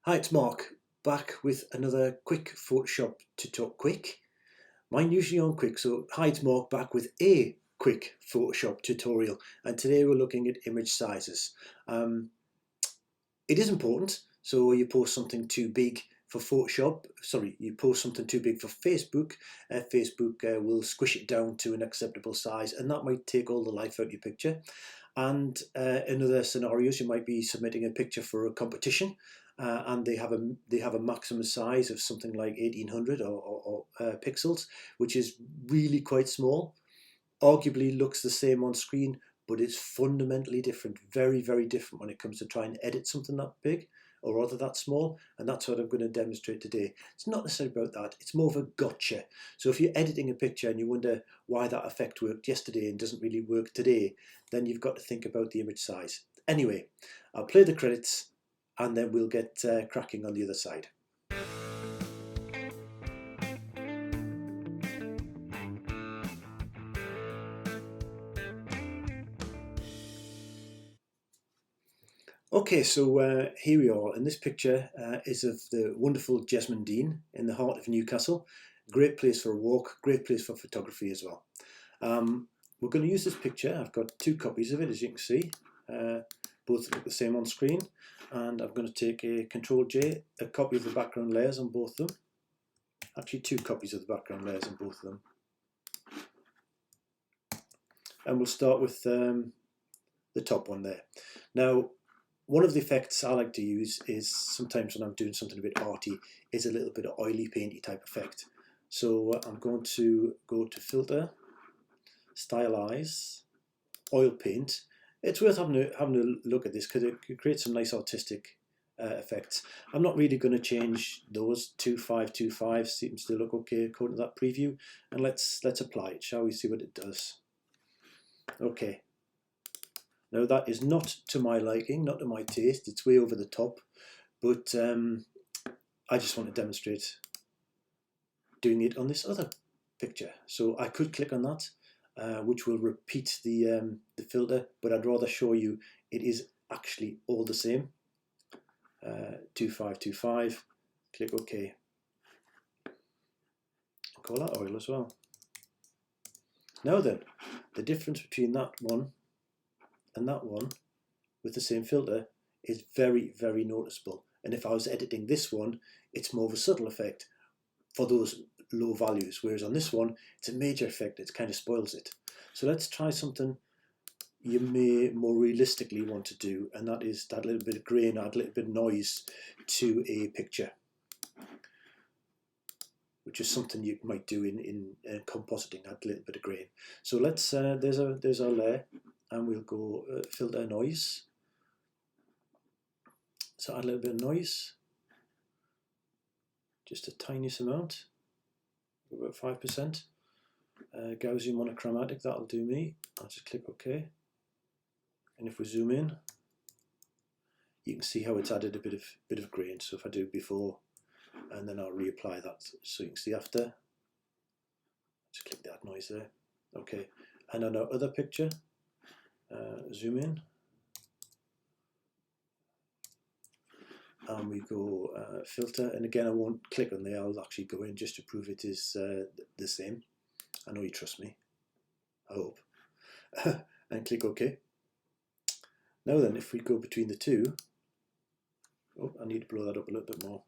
Hi, it's Mark, back with another quick Photoshop to talk quick. Mine usually on quick, so hi, it's Mark back with a quick Photoshop tutorial, and today we're looking at image sizes. It is important, so you post something too big for Photoshop, you post something too big for Facebook, Facebook will squish it down to an acceptable size, and that might take all the life out of your picture. And in other scenarios, you might be submitting a picture for a competition, and they have a maximum size of something like 1800 or pixels, which is really quite small. Arguably looks the same on screen, but it's fundamentally different, very, very different when it comes to trying to edit something that big or rather that small, and that's what I'm going to demonstrate today. It's not necessarily about that, it's more of a gotcha. So if you're editing a picture and you wonder why that effect worked yesterday and doesn't really work today, then you've got to think about the image size. Anyway, I'll play the credits and then we'll get cracking on the other side. Okay, so here we are, and this picture is of the wonderful Jesmond Dean in the heart of Newcastle. Great place for a walk, great place for photography as well. We're going to use this picture. I've got two copies of it, as you can see. Both look the same on screen. And I'm going to take a Control-J, a copy of the background layers on both of them. Actually, two copies of the background layers on both of them. And we'll start with the top one there. Now, one of the effects I like to use is sometimes when I'm doing something a bit arty, is a little bit of oily painty type effect. So I'm going to go to Filter, Stylize, Oil Paint. It's worth having a look at this because it creates some nice artistic effects. I'm not really going to change those. 2525 seems to look okay according to that preview. And let's apply it. Shall we see what it does? Okay. Now that is not to my liking, not to my taste, it's way over the top, but I just want to demonstrate doing it on this other picture. So I could click on that, which will repeat the filter, but I'd rather show you it is actually all the same. 2525, click OK. I'll call that oil as well. Now then, the difference between that one and that one with the same filter is very, very noticeable. And if I was editing this one, it's more of a subtle effect for those low values, whereas on this one, it's a major effect. It kind of spoils it. So let's try something you may more realistically want to do, and that is that little bit of grain, add a little bit of noise to a picture, which is something you might do in compositing, add a little bit of grain. So let's, there's our layer, and we'll go filter noise. So add a little bit of noise, just a tiniest amount, about 5%. Gaussian monochromatic, that'll do me. I'll just click OK. And if we zoom in, you can see how it's added a bit of grain. So if I do before, and then I'll reapply that, so you can see after. Just click that noise there. Okay, and on our other picture, zoom in, and we go filter, and again I won't click on there, I'll actually go in just to prove it is the same. I know you trust me, I hope. And click OK. Now then, if we go between the two, oh, I need to blow that up a little bit more,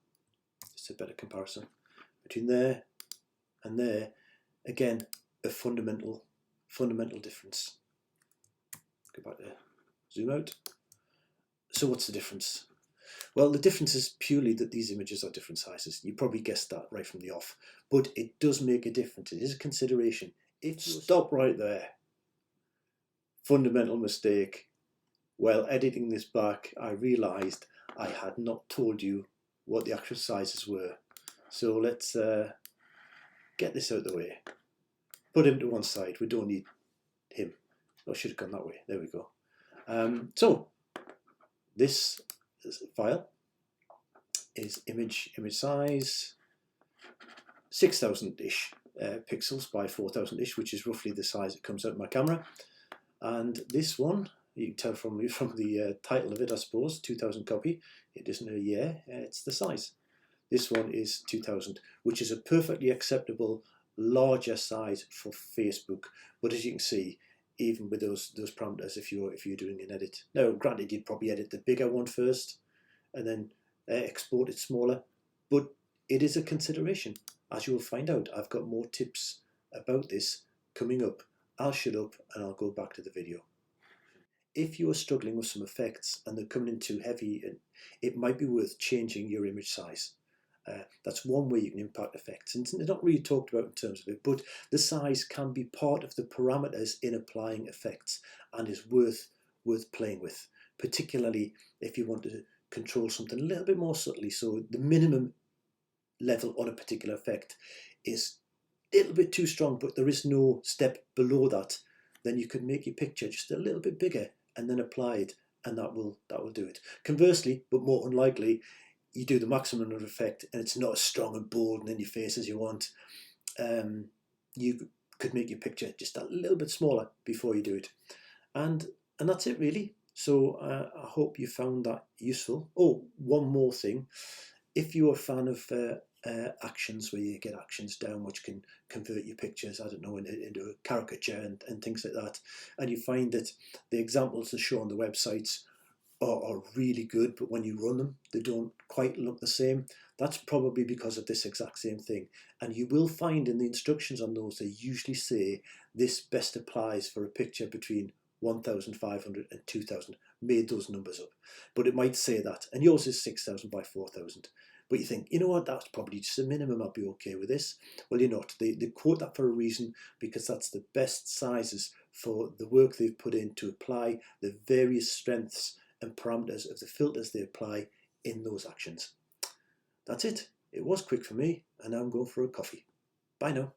just a better comparison. Between there and there, again, a fundamental difference. Go back there, zoom out. So what's the difference? Well, the difference is purely that these images are different sizes. You probably guessed that right from the off, but it does make a difference. It is a consideration. Stop right there. Fundamental mistake. While editing this back, I realised I had not told you what the actual sizes were. So let's get this out of the way. Put him to one side. We don't need him. I should have gone that way. There we go. So this file is image size 6,000-ish pixels by 4,000-ish, which is roughly the size it comes out of my camera. And this one You can tell from the title of it, I suppose, 2000 copy. It isn't a year, it's the size. This one is 2000, which is a perfectly acceptable larger size for Facebook. But as you can see, even with those parameters, if you're doing an edit. Now, granted, you'd probably edit the bigger one first, and then export it smaller. But it is a consideration. As you'll find out, I've got more tips about this coming up. I'll shut up and I'll go back to the video. If you are struggling with some effects and they're coming in too heavy, it might be worth changing your image size. That's one way you can impact effects, and it's not really talked about in terms of it, but the size can be part of the parameters in applying effects and is worth playing with, particularly if you want to control something a little bit more subtly. So the minimum level on a particular effect is a little bit too strong, but there is no step below that. Then you can make your picture just a little bit bigger and then apply it, and that will do it. Conversely, but more unlikely, you do the maximum of effect and it's not as strong and bold and in your face as you want. You could make your picture just a little bit smaller before you do it. And that's it really. So I hope you found that useful. Oh, one more thing. If you're a fan of actions, where you get actions down which can convert your pictures, I don't know, into a caricature and things like that, and you find that the examples that show on the websites are really good, but when you run them, they don't quite look the same. That's probably because of this exact same thing. And you will find in the instructions on those, they usually say this best applies for a picture between 1,500 and 2,000. Made those numbers up, but it might say that, and yours is 6,000 by 4,000. But you think, you know what, that's probably just a minimum, I'll be okay with this. Well, you're not. They quote that for a reason, because that's the best sizes for the work they've put in to apply the various strengths and parameters of the filters they apply in those actions. That's it. It was quick for me, and now I'm going for a coffee. Bye now.